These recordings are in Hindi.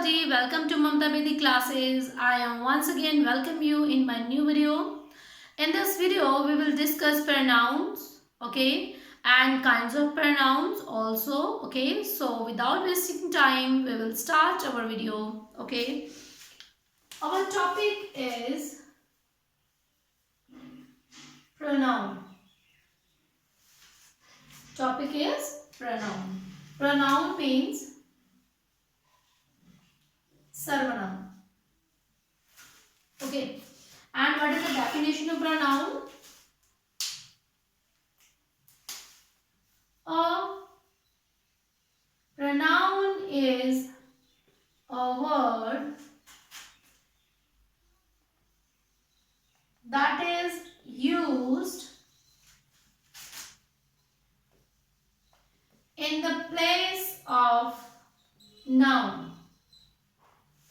Ji, welcome to Mamta Bedi classes. I am once again welcome you in my new video. In this video, we will discuss pronouns, okay, and kinds of pronouns also, okay. So without wasting time, we will start our video, okay. Our topic is pronoun. Topic is pronoun. Pronoun means sarvanaam. Okay. And what is the definition of pronoun? A pronoun is a word that is used in the place of noun.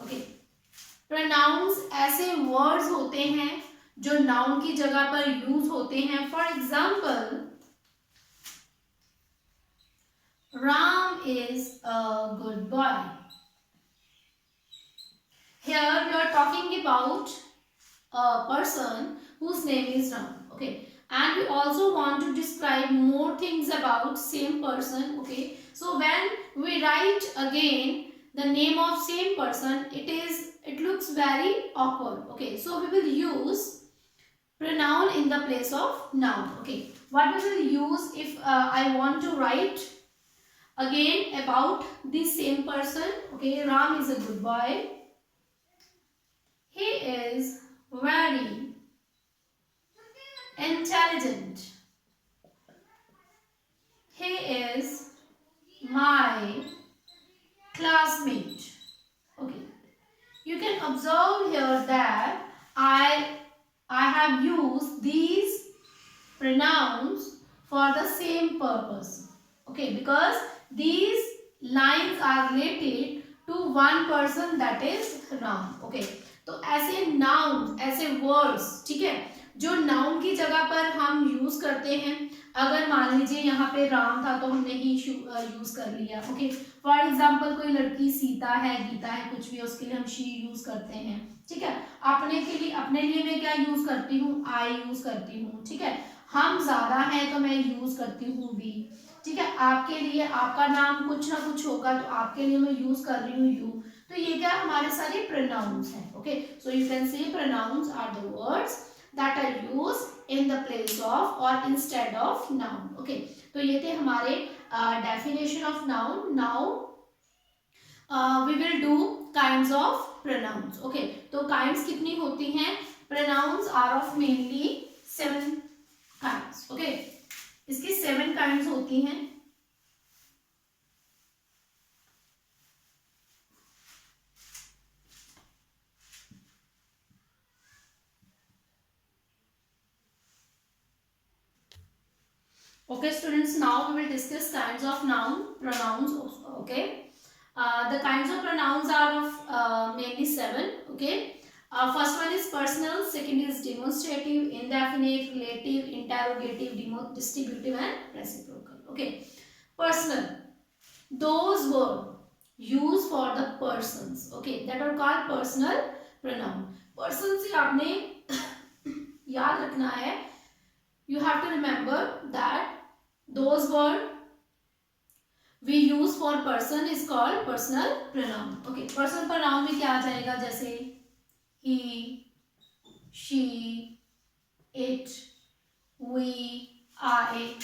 Okay. Pronouns ऐसे words होते हैं जो noun की जगह पर यूज होते हैं. For example, Ram is a good boy. Here we are talking about a person whose name is Ram. Okay. And we also want to describe more things about same person. Okay. So when we write again the name of same person, it looks very awkward. Okay. So we will use pronoun in the place of noun. Okay. What we will use if I want to write again about the same person. Okay. Ram is a good boy. He is very intelligent. He is my classmate. Okay. You can observe here that I have used these pronouns for the same purpose. Okay, because these lines are related to one person, that is noun. Okay, तो ऐसे nouns, ऐसे words, ठीक है, जो noun की जगह पर हम यूज करते हैं. अगर मान लीजिए यहाँ पे राम था तो हमने ही यूज कर लिया. ओके, फॉर एग्जाम्पल कोई लड़की सीता है, गीता है, कुछ भी, उसके लिए हम शी यूज करते हैं. ठीक है, अपने लिए मैं क्या यूज करती हूँ? आई यूज करती हूँ. ठीक है, हम ज्यादा हैं तो मैं यूज करती हूँ वी. ठीक है, आपके लिए आपका नाम कुछ ना कुछ होगा तो आपके लिए मैं यूज कर रही हूँ यू. तो ये क्या हमारे सारे प्रोनाउंस हैं. Okay, so you can say pronouns are the words that are used in the place of or instead of noun. Okay, तो ये थे हमारे definition of noun. Now we will do kinds of pronouns. Okay, तो kinds कितनी होती हैं? Pronouns are of mainly 7 kinds. Okay, इसकी 7 kinds होती हैं. Okay, students, now we will discuss kinds of pronouns. Okay, the kinds of pronouns are of mainly 7. Okay, first one is personal, second is demonstrative, indefinite, relative, interrogative, distributive, and reciprocal. Okay, personal, those words used for the persons. Okay, that are called personal pronoun. Person से आपने याद रखना है. You have to remember that those words we use for person is called personal pronoun. Okay, personal pronoun में क्या आ जाएगा? जैसे he, she, it, we, I,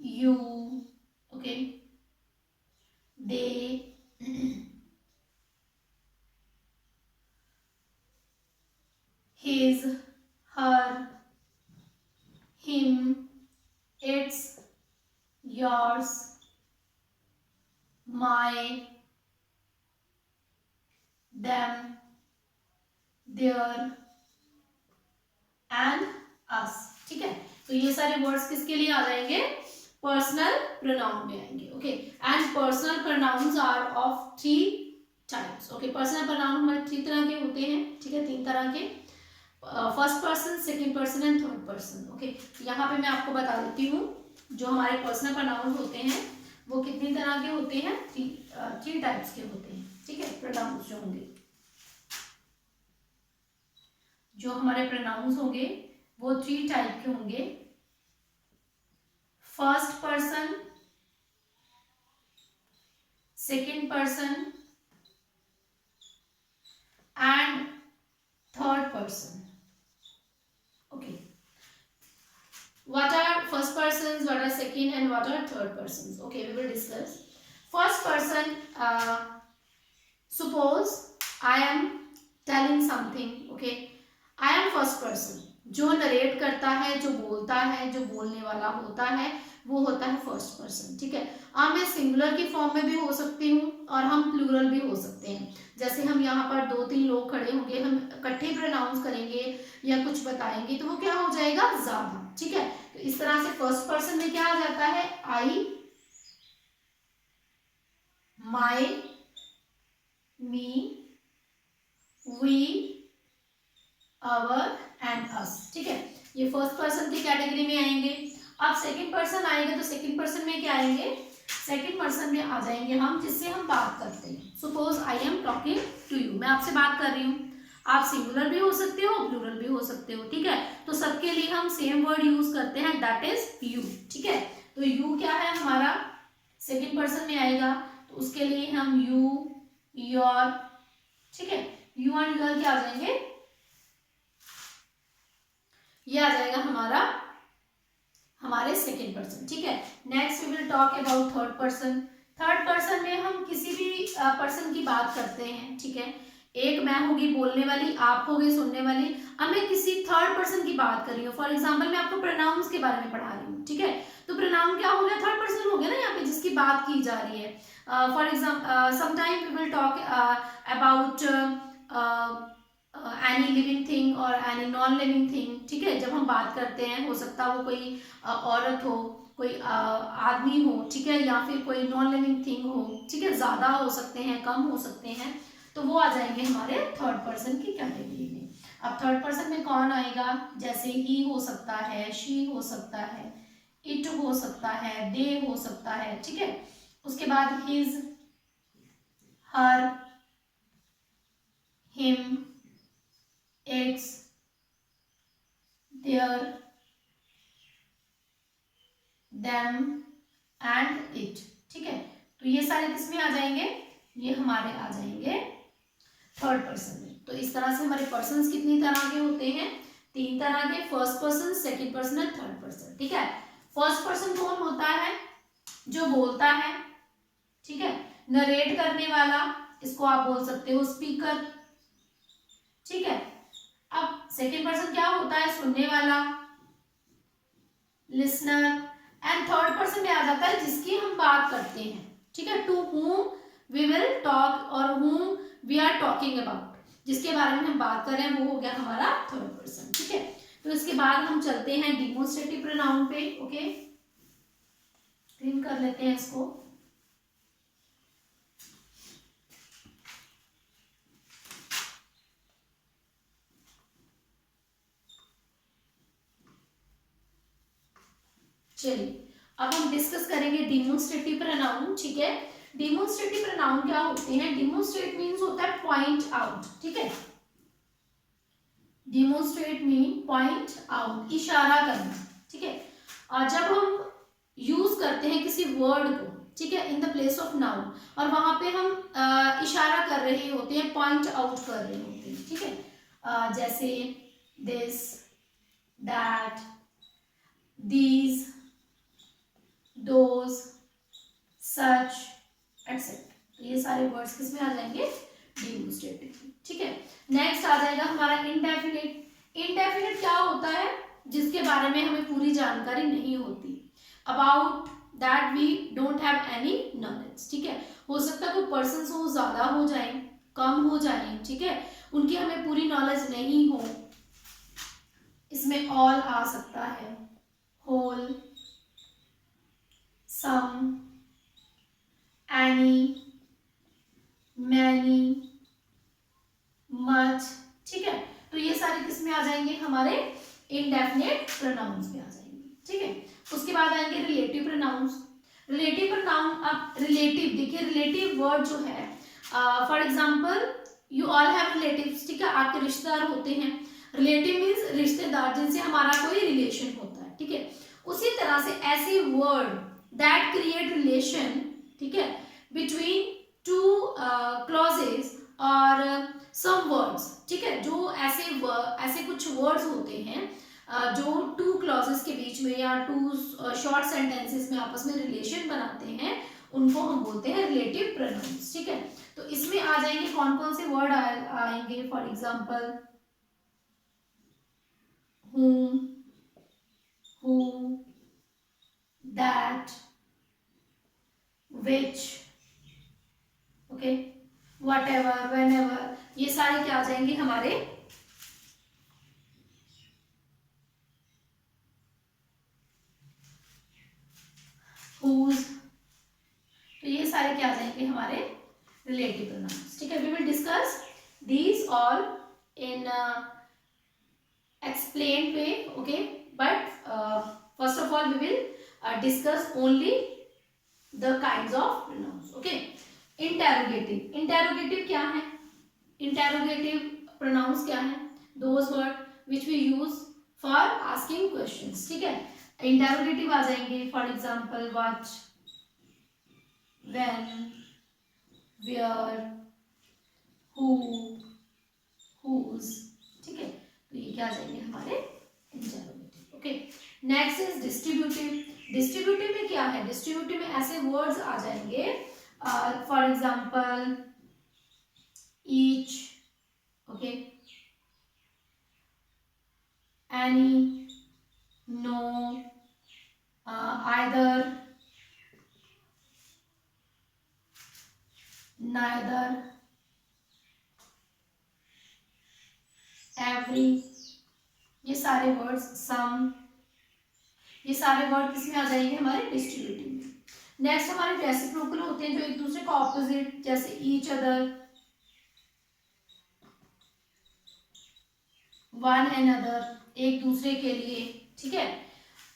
you. Okay, they, his, her, him, its, yours, my, them, their and us. ठीक है, तो ये सारे वर्ड्स किसके लिए आ जाएंगे? पर्सनल प्रोनाउन में आएंगे. Okay, and personal pronouns are of 3 types. Okay, personal pronoun हमारे 3 तरह के होते हैं. ठीक है, 3 तरह के. First person, second person and third person. Okay, यहाँ पे मैं आपको बता देती हूँ जो हमारे पर्सनल प्रोनाउन होते हैं वो कितनी तरह के होते हैं, थ्री टाइप्स के होते हैं, ठीक है। प्रोनाउंस जो होंगे, जो हमारे प्रोनाउंस होंगे वो 3 टाइप के होंगे। First person, second person and third person. Okay, what are first persons, what are second, and what are third persons? Okay, we will discuss. First person, suppose I am telling something. Okay, I am first person. जो नरेट करता है, जो बोलता है, जो बोलने वाला होता है, वो होता है फर्स्ट पर्सन, ठीक है। अब मैं सिंगुलर की फॉर्म में भी हो सकती हूँ और हम प्लूरल भी हो सकते हैं। जैसे हम यहाँ पर 2-3 लोग खड़े होंगे, हम इकट्ठे प्रोनाउंस करेंगे या कुछ बताएंगे तो वो क्या हो जाएगा, ज्यादा, ठीक है। तो इस तरह से फर्स्ट पर्सन में क्या आ जाता है, आई, माई, मी, वी, आवर एंड अस, ठीक है। ये फर्स्ट पर्सन की कैटेगरी में आएंगे। अब सेकंड पर्सन आएगा तो सेकंड पर्सन में क्या आएंगे, सेकंड पर्सन में आ जाएंगे हम जिससे हम बात करते हैं। Suppose I am talking to you, मैं आपसे बात कर रही हूँ। आप सिंगुलर भी हो सकते हो, प्लूरल भी हो सकते हो, ठीक है। तो सबके लिए हम सेम वर्ड यूज करते हैं, दैट इज यू, ठीक है। तो यू क्या है हमारा, सेकंड पर्सन में आएगा तो उसके लिए हम यू, योर, ठीक है। यू एंड योर क्या आ जाएंगे, ये आ जाएगा हमारे सेकंड पर्सन, ठीक है। Next we will talk about third person. Third person में हम किसी भी पर्सन की बात करते हैं, ठीक है। एक मैं होगी बोलने वाली, आप होगी सुनने वाली। अब मैं किसी थर्ड पर्सन की बात कर रही हूँ, फॉर एग्जाम्पल मैं आपको प्रोनाउंस के बारे में पढ़ा रही हूँ, ठीक है। तो प्रोनाउन क्या हो गया, थर्ड पर्सन हो गया ना यहाँ पे, जिसकी बात की जा रही है। For example sometime we will talk about any living thing और एनी नॉन लिविंग थिंग, ठीक है। जब हम बात करते हैं, हो सकता है वो कोई औरत हो, कोई आदमी हो, ठीक है, या फिर कोई नॉन लिविंग थिंग हो, ठीक है। ज्यादा हो सकते हैं, कम हो सकते हैं, तो वो आ जाएंगे हमारे थर्ड पर्सन की कैटेगरी में। अब थर्ड पर्सन में कौन आएगा, जैसे ही हो सकता है, शी हो सकता है, इट हो सकता है, दे हो सकता है, ठीक है। उसके बाद his, her, him, its, their, them and it, ठीक है। तो ये सारे किसमें आ जाएंगे, ये हमारे आ जाएंगे थर्ड पर्सन में। तो इस तरह से हमारे पर्सन्स कितनी तरह के होते हैं, 3 तरह के, फर्स्ट पर्सन, सेकंड पर्सन और थर्ड पर्सन, ठीक है। फर्स्ट पर्सन कौन होता है, जो बोलता है, ठीक है, नरेट करने वाला, इसको आप बोल सकते हो स्पीकर, ठीक है। अब सेकंड पर्सन क्या होता है, सुनने वाला, लिसनर, एंड थर्ड पर्सन में आ जाता है जिसकी हम बात करते हैं, ठीक है। To whom we will talk और whom we are talking about, जिसके बारे में हम बात कर रहे हैं, वो हो गया हमारा थर्ड पर्सन, ठीक है। तो इसके बाद हम चलते हैं डिमोन्स्ट्रेटिव प्रोनाउन पे। ओके, क्लीन कर लेते हैं इसको। चलिए अब हम डिस्कस करेंगे डिमोन्स्ट्रेटिव प्रोनाउन, ठीक है। डिमोन्स्ट्रेटिव प्रोनाउन क्या होते हैं, डिमोन्स्ट्रेट मीन्स होता है पॉइंट आउट, ठीक है। डिमोन्स्ट्रेट मीन पॉइंट आउट, इशारा करना, ठीक है। और जब हम यूज करते हैं किसी वर्ड को, ठीक है, in the place of noun, और वहां पे हम इशारा कर रहे होते हैं, पॉइंट आउट कर रहे होते हैं, ठीक है। जैसे this, that, these, those, such, etcetera. तो ये सारे वर्ड्स किस में आ जाएंगे, डिमोन्स्ट्रेटिव, ठीक है। नेक्स्ट आ जाएगा हमारा इंडेफिनिट। इंडेफिनिट क्या होता है, जिसके बारे में हमें पूरी जानकारी नहीं होती, about that we don't have any knowledge, ठीक है। हो सकता है कोई पर्सन हो, ज्यादा हो जाए, कम हो जाए, ठीक है, उनकी हमें पूरी नॉलेज नहीं हो। इसमें ऑल आ सकता है, होल, सम, एनी, मैनी, मच, ठीक है। तो ये सारे किस में आ जाएंगे, हमारे इनडेफिनेट प्रोनाउंस में आ जाएंगे, ठीक है। उसके बाद आएंगे रिलेटिव प्रोनाउंस। रिलेटिव प्रोनाउन, अब रिलेटिव देखिए, रिलेटिव वर्ड जो है, for example you all have relatives, ठीक है, आपके रिश्तेदार होते हैं। रिलेटिव मीन्स रिश्तेदार जिनसे हमारा कोई रिलेशन होता है, ठीक है। उसी तरह से ऐसे वर्ड दैट क्रिएट रिलेशन, ठीक है, बिटवीन टू क्लॉजेज और सम वर्ड्स, ठीक है, जो ऐसे कुछ वर्ड्स होते हैं जो टू क्लॉजेस के बीच में या टू शॉर्ट सेंटेंसेस में आपस में रिलेशन बनाते हैं, उनको हम बोलते हैं रिलेटिव प्रोनाउंस, ठीक है। तो इसमें आ जाएंगे कौन कौन से वर्ड आएंगे, for example whom, who, that, which, okay, whatever, whenever, ये सारे क्या आ जाएंगे हमारे whose, तो ये सारे क्या आ जाएंगे हमारे रिलेटिव प्रोनाउंस, ठीक है। We will discuss these all in explained way, okay, but first of all we will discuss only the kinds of pronouns, okay. Interrogative, interrogative क्या है, interrogative pronouns क्या है, those word which we use for asking questions, ठीक है। interrogative आ जाएंगे, for example what, when, where, who, whose, ठीक है। तो ये क्या आ जाएंगे हमारे interrogative, okay. Next is distributive. Distributive में क्या है, डिस्ट्रीब्यूटिव में ऐसे वर्ड्स आ जाएंगे, for example each, okay, any, no, either, neither, every, ये सारे वर्ड्स, सम, ये सारे वर्ड किसमें आ जाएंगे हमारे डिस्ट्रीब्यूटिव में। नेक्स्ट हमारे रेसिप्रोकल होते हैं जो एक दूसरे का ऑपोजिट, जैसे each other, one and other, एक दूसरे के लिए, ठीक है।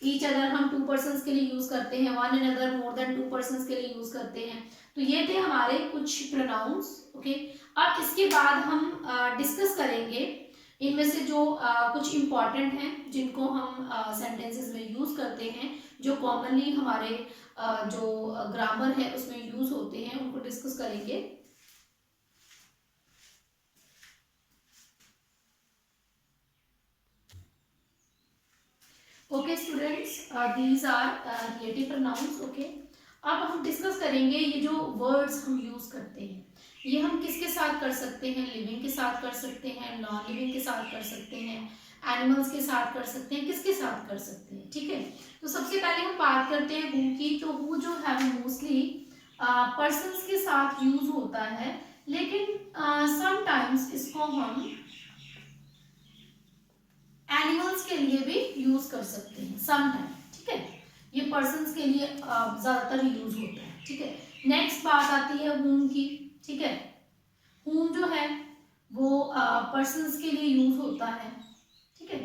ईच अदर हम टू पर्सन्स के लिए यूज करते हैं, one and other more than to persons के लिए यूज करते हैं। तो ये थे हमारे कुछ प्रोनाउंस, ओके। अब इसके बाद हम डिस्कस करेंगे इनमें से जो कुछ इम्पॉर्टेंट हैं जिनको हम सेंटेंसेस में यूज करते हैं, जो कॉमनली हमारे जो ग्रामर है उसमें यूज होते हैं, उनको डिस्कस करेंगे। Okay students, these are relative pronouns, okay. अब हम डिस्कस करेंगे ये जो वर्ड्स हम यूज करते हैं, ये हम किसके साथ कर सकते हैं, लिविंग के साथ कर सकते हैं, नॉन लिविंग के साथ कर सकते हैं, एनिमल्स के साथ कर सकते हैं, किसके साथ कर सकते हैं, ठीक है। तो सबसे पहले हम बात करते हैं हु की। तो हु जो है मोस्टली पर्सन्स के साथ यूज होता है, लेकिन समटाइम्स इसको हम एनिमल्स के लिए भी यूज कर सकते हैं समटाइम, ठीक है। ये पर्सन्स के लिए ज्यादातर यूज होता है, ठीक है। नेक्स्ट बात आती है whom की, ठीक है। whom जो है वो पर्सन्स के लिए यूज होता है, ठीक है,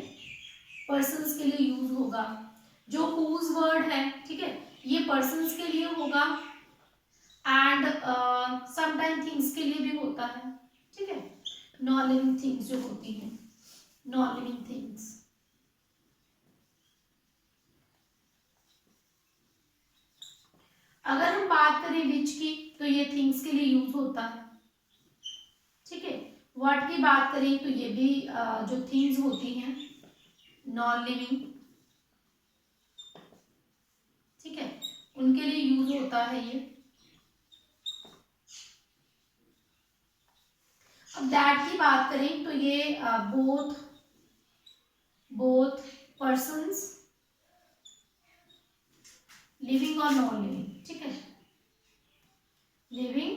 पर्सन्स के लिए यूज होगा। जो whose वर्ड है, ठीक है, ये पर्सन्स के लिए होगा एंड समटाइम थिंग्स के लिए भी होता है, ठीक है। नॉन लिविंग थिंग्स जो होती हैं, नॉन लिविंग थिंग्स। अगर हम बात करें विच की, तो ये थिंग्स के लिए यूज होता है, ठीक है। व्हाट की बात करें तो ये भी जो थिंग्स होती हैं नॉन लिविंग, ठीक है, उनके लिए यूज होता है ये। अब दैट की बात करें तो ये बोथ पर्सन्स, लिविंग और नॉन लिविंग, ठीक है, लिविंग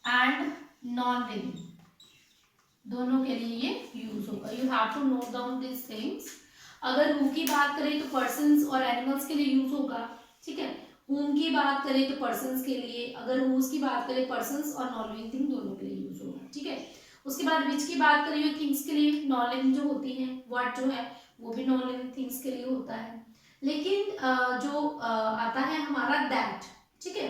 एंड नॉन लिविंग, दोनों के लिए ये यूज होगा। You have to note down this things. अगर हु की बात करें तो पर्सन्स और एनिमल्स के लिए यूज होगा, ठीक है। whom की बात करें तो पर्सन्स के लिए, अगर whose की बात करें पर्सन्स और नॉन लिविंग थिंग दोनों के लिए यूज होगा, ठीक है। उसके बाद विच की बात करें तो थिंग्स के लिए, नॉन लिविंग जो होती हैं, व्हाट जो है वो भी नॉन लिविंग थिंग्स के लिए होता है। लेकिन जो आता है हमारा दैट, ठीक है।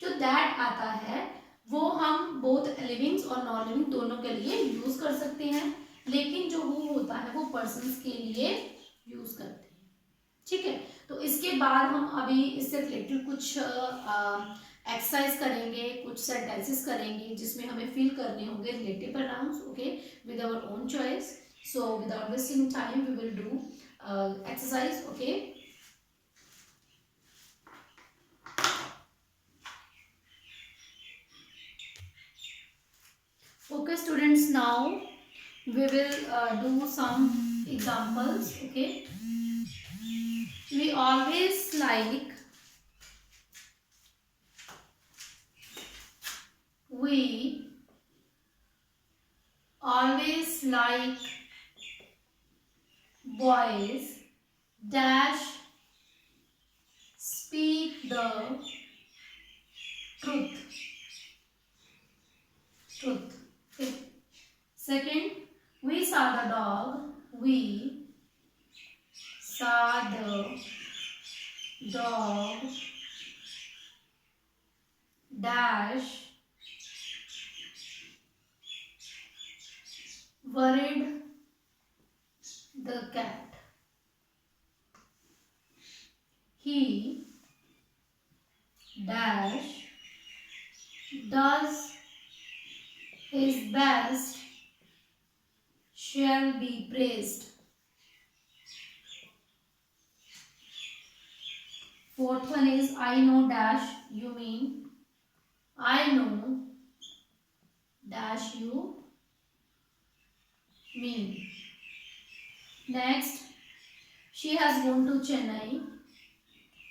जो दैट आता है वो हम बोथ लिविंग्स और नॉन लिविंग दोनों के लिए यूज कर सकते हैं, लेकिन जो हु होता है वो पर्सन्स के लिए यूज करते हैं, ठीक है। तो इसके बाद हम अभी इससे रिलेटेड कुछ एक्सरसाइज करेंगे, कुछ सेंटेंसेस करेंगे जिसमें हमें फिल करने होंगे relative pronouns, okay, with our own choice. So without wasting time we will do exercise, okay. Okay students, now we will do some examples, okay. We always like, we always like boys dash speak the truth, truth, okay. Second, we saw the dog, we saw the dog dash worried the cat. He dash does his best shall be praised. Fourth one is I know dash you mean, I know dash you mean. Next, she has gone to Chennai,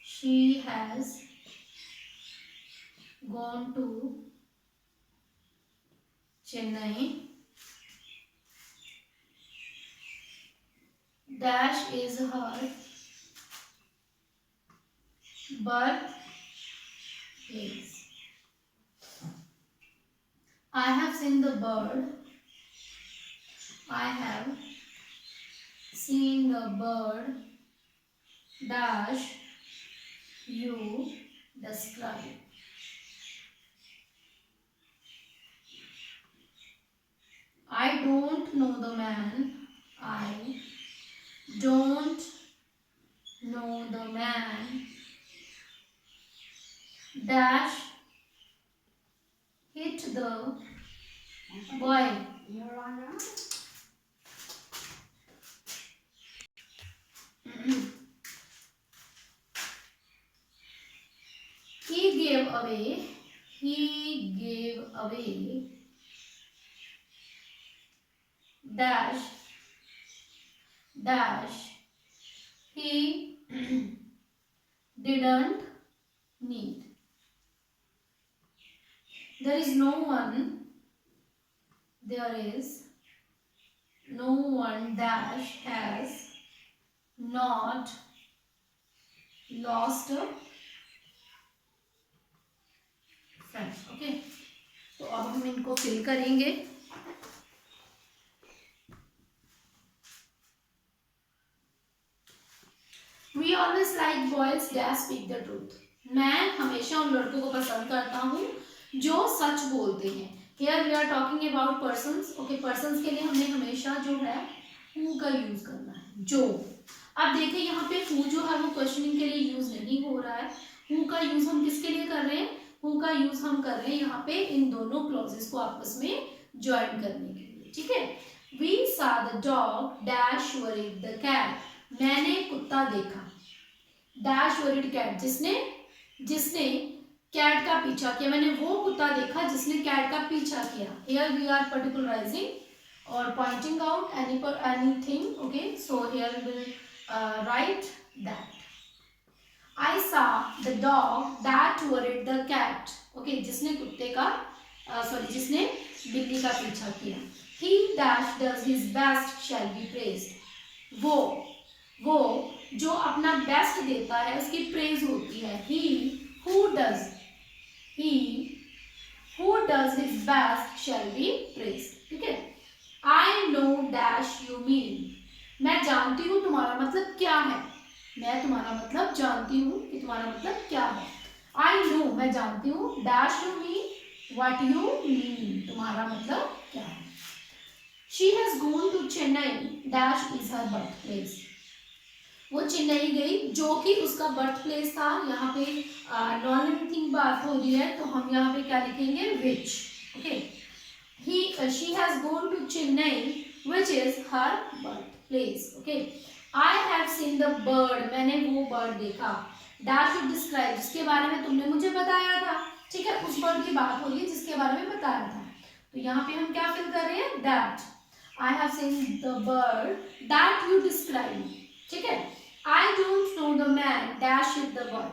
she has gone to Chennai. Dash is her birthplace. I have seen the bird, I have seen the bird dash you describe. I don't know the man, I don't know the man dash hit the boy. He gave away dash he didn't need. There is no one dash has not lost a friend, okay. तो अब हम इनको फिल करेंगे। We always like boys that speak the truth. मैं हमेशा उन लड़कों को पसंद करता हूँ जो सच बोलते हैं। Here we are talking about persons, okay। persons के लिए हमने हमेशा जो है who का यूज करना है, जो। अब देखिए यहाँ पे who जो है वो क्वेश्चनिंग के लिए यूज नहीं हो रहा है। who का यूज हम किसके लिए कर रहे हैं? who का यूज हम कर रहे हैं यहाँ पे इन दोनों क्लॉजेस को आपस में ज्वाइन करने के लिए, ठीक है। We saw the dog dash worried the cat. मैंने कुत्ता देखा, डैश वर्रिड कैट, जिसने कैट का पीछा किया। मैंने वो कुत्ता देखा जिसने कैट का पीछा किया। Here we are particularizing or pointing out anything, okay। So here we will write that. I saw the dog that worried the cat, okay। जिसने कुत्ते का जिसने बिल्ली का पीछा किया। He dash does his best shall be praised. वो जो अपना बेस्ट देता है उसकी प्रेज होती है। He who does his best shall be praised, ठीक है। I know dash you mean. मैं जानती हूँ तुम्हारा मतलब क्या है। मैं तुम्हारा मतलब जानती हूँ कि तुम्हारा मतलब क्या है। मैं जानती हूँ, dash you mean, what you mean, तुम्हारा मतलब क्या है। She has gone to Chennai, dash is her birth place, वो चेन्नई गई जो कि उसका बर्थ प्लेस था। यहाँ पे नॉन लिविंग बात हो रही है तो हम यहाँ पे क्या लिखेंगे, which. Okay, she has gone to Chennai which is her birthplace. Okay, I have seen the bird, मैंने वो बर्ड देखा। Dash you describe, जिसके बारे में तुमने मुझे बताया था, ठीक है, उस बर्ड की बात हो रही है जिसके बारे में बताया था। तो यहाँ पे हम क्या फिल कर रहे हैं, that I have seen the bird that you describe, ठीक है। I don't know the man dash hit the boy,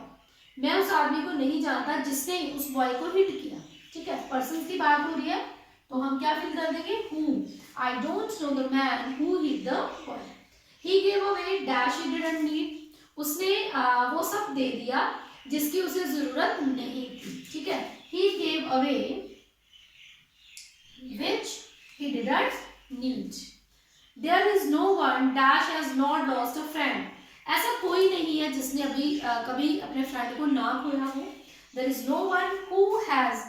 मैं उस आदमी को नहीं जानता जिसने उस बॉय को हिट किया, ठीक है, पर्सन की बात हो रही है तो हम क्या फिल कर देंगे, who। I don't know the man who hit the boy. He gave away dash he didn't need, उसने वो सब दे दिया जिसकी उसे जरूरत नहीं थी, ठीक है। He gave away which he didn't need. There is no one dash has not lost a friend, ऐसा कोई नहीं है जिसने अभी कभी अपने फ्रेंड को ना खोया हो। There is no one who has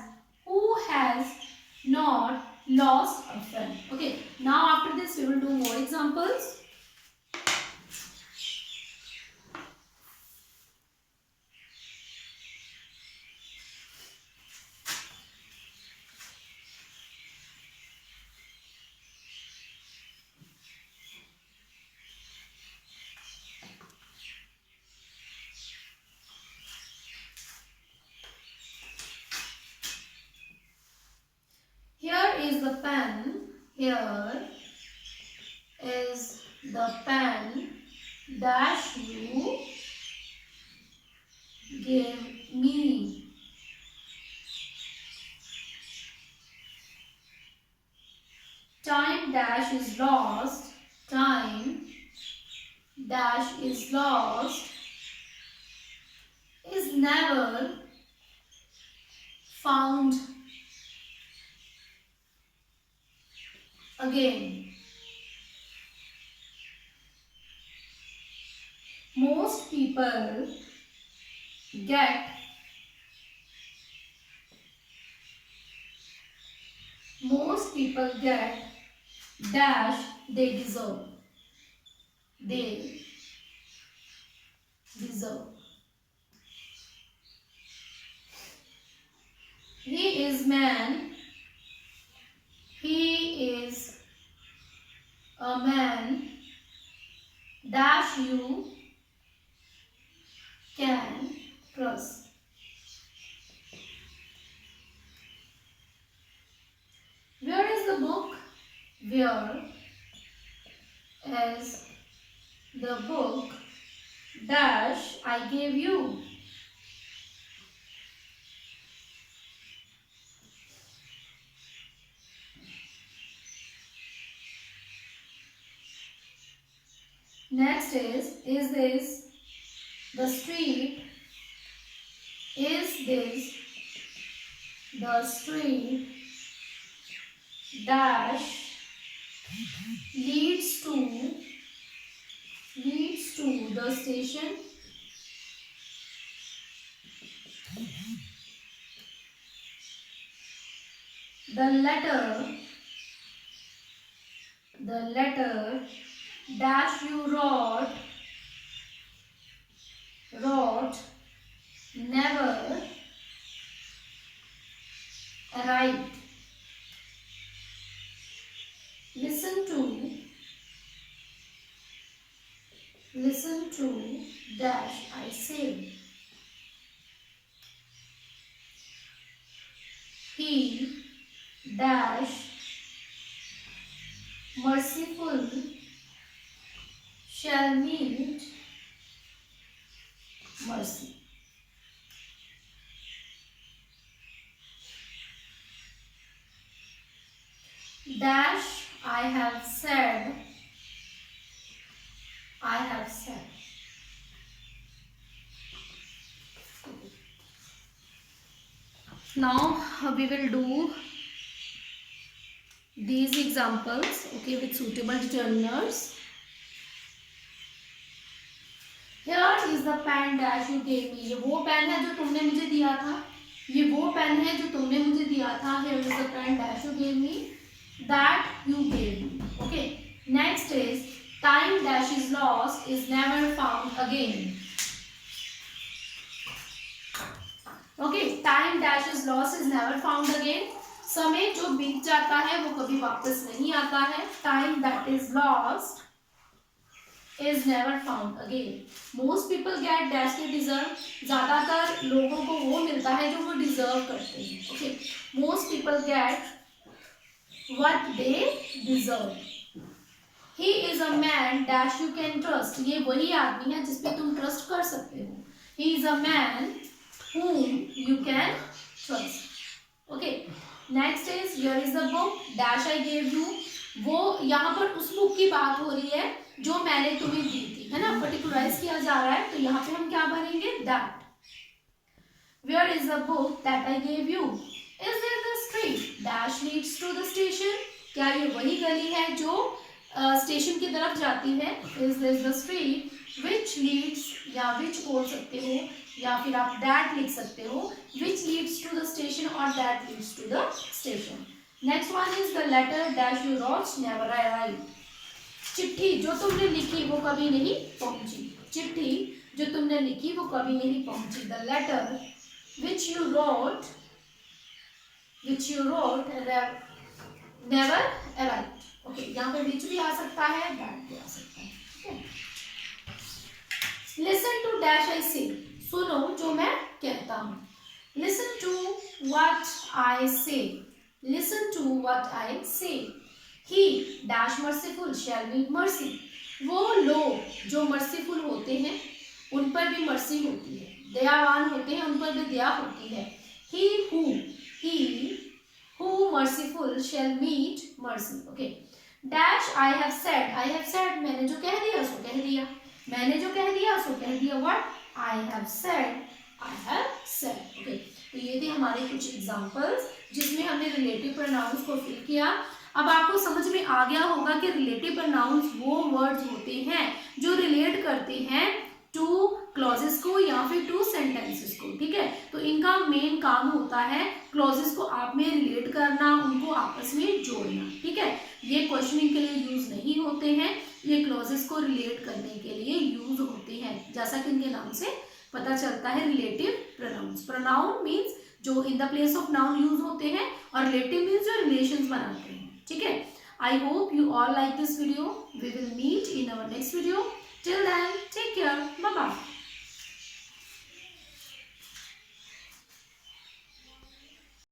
not lost a friend. Okay, now after this we will do more examples. Here is the pen, here is the pen dash you gave me. Time dash is lost, time dash is lost, is never found again. Most people get dash they deserve. They deserve. He is man. He is a man dash you can trust. Where is the book? Where is the book dash I gave you? Next is this the street? Is this the street dash leads to the station? The letter dash you wrote never arrived. Listen to dash I say. He dash merciful shall meet mercy. Dash I have said. Now we will do these examples, okay, with suitable determiners. Here is the pen dash you gave me. ये वो पेन है जो तुमने मुझे दिया था, ये वो पेन है जो तुमने मुझे दिया था. Here is the pen dash you gave me. That you gave me. Okay. Next is time dash is lost is never found again. Okay. Time dash is lost is never found again. समय जो बीत जाता है वो कभी वापस नहीं आता है. Time that is lost is never found again. Most people get dash they deserve. ज्यादातर लोगों को वो मिलता है जो वो डिजर्व करते हैं. Okay. Most people get what they deserve. He is a man dash you can trust. ये वही आदमी है जिसपे तुम ट्रस्ट कर सकते हो. He is a man whom you can trust. Okay. Next is here is the book dash I gave you. वो यहाँ पर उस बुक की बात हो रही है जो मैंने तुम्हें दी थी, है ना. पर्टिकुलराइज किया जा रहा है, तो यहाँ पे हम क्या भरेंगे? That. Where is the book that I gave you? Is there the street dash leads to the station? क्या ये वही गली है जो स्टेशन की तरफ जाती है? Is this the street which leads, या which बोल सकते हो, या फिर आप that लिख सकते हो, which leads to the station और that leads to the station. Next one is the letter dash you wrote never arrived. चिट्ठी जो तुमने लिखी वो कभी नहीं पहुंची. चिट्ठी जो तुमने लिखी वो कभी नहीं पहुंची. The letter which you wrote never arrived. Okay, यहाँ पे which भी आ सकता है, that भी आ सकता है. Okay. Listen to dash I say. सुनो जो मैं कहता हूँ. Listen to what I say. Listen to what I say. He dash merciful shall meet mercy. वो लोग जो merciful होते हैं उन पर भी mercy होती है. दयावान होते हैं उन पर भी दया होती है. He who merciful shall meet mercy. Okay. Dash I have said मैंने जो कह दिया सो कह दिया. मैंने जो कह दिया सो कह दिया. What I have said. Okay. तो ये थे हमारे कुछ एग्जाम्पल्स जिसमें हमने रिलेटिव प्रोनाउंस को फिल किया. अब आपको समझ में आ गया होगा कि रिलेटिव प्रोनाउंस वो वर्ड्स होते हैं जो रिलेट करते हैं टू क्लॉजेस को या फिर टू सेंटेंसेस को. ठीक है. तो इनका मेन काम होता है क्लॉजेस को आप में रिलेट करना, उनको आपस में जोड़ना. ठीक है. ये क्वेश्चनिंग के लिए यूज नहीं होते हैं, ये क्लॉजेस को रिलेट करने के लिए यूज होते हैं. जैसा कि इनके नाम से पता चलता है रिलेटिव प्रोनाउंस. प्रोनाउन मीन्स जो in the place of noun use होते हैं और रिलेटिव मीन्स जो रिलेशंस बनाते हैं. ठीक है. I hope you all like this video. We will meet in our next video. Till then take care. Bye bye.